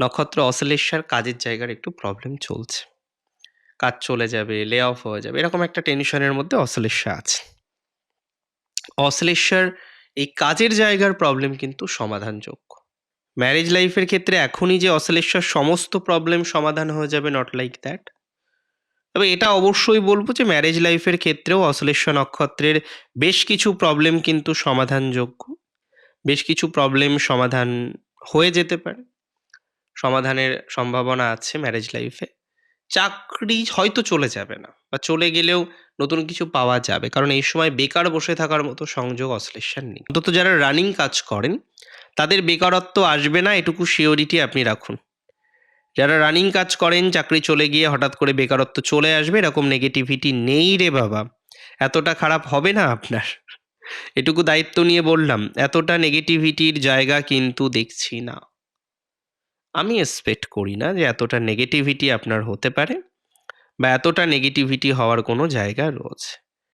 নক্ষত্র অশ্লেষার কাজের জায়গার একটু প্রবলেম চলছে। কাজ চলে যাবে, লে অফ হয়ে যাবে, এরকম একটা টেনশনের মধ্যে অশ্লেষা আছে। অশ্লেষার এই কাজের জায়গার প্রবলেম কিন্তু সমাধানযোগ্য। ম্যারেজ লাইফের ক্ষেত্রে এখনই যে অশ্লেষার সমস্ত প্রবলেম সমাধান হয়ে যাবে, নট লাইক দ্যাট। তবে এটা অবশ্যই বলব যে ম্যারেজ লাইফের ক্ষেত্রেও অশ্লেষা নক্ষত্রের বেশ কিছু প্রবলেম কিন্তু সমাধানযোগ্য। বেশ কিছু প্রবলেম সমাধান হয়ে যেতে পারে। সমাধানের সম্ভাবনা আছে ম্যারেজ লাইফে। চাকরি হয়তো চলে যাবে না বা চলে গেলেও নতুন কিছু পাওয়া যাবে। কারণ এই সময় বেকার বসে থাকার মতো সংযোগ অশ্লেষার নেই। অন্তত যারা রানিং কাজ করেন তাদের বেকারত্ব আসবে না, এটুকু সিওরিটি আপনি রাখুন। যারা রানিং কাজ করেন, চাকরি চলে গিয়ে হঠাৎ করে বেকারত্ব চলে আসবে, এরকম নেগেটিভিটি নেই রে বাবা। এতটা খারাপ হবে না আপনার। এটুকু দায়িত্ব নিয়ে বললাম, এতটা নেগেটিভিটির জায়গা কিন্তু দেখছি না। আমি এক্সপেক্ট করি না যে এতটা নেগেটিভিটি আপনার হতে পারে বা এতটা নেগেটিভিটি হওয়ার কোনো জায়গা রয়েছে।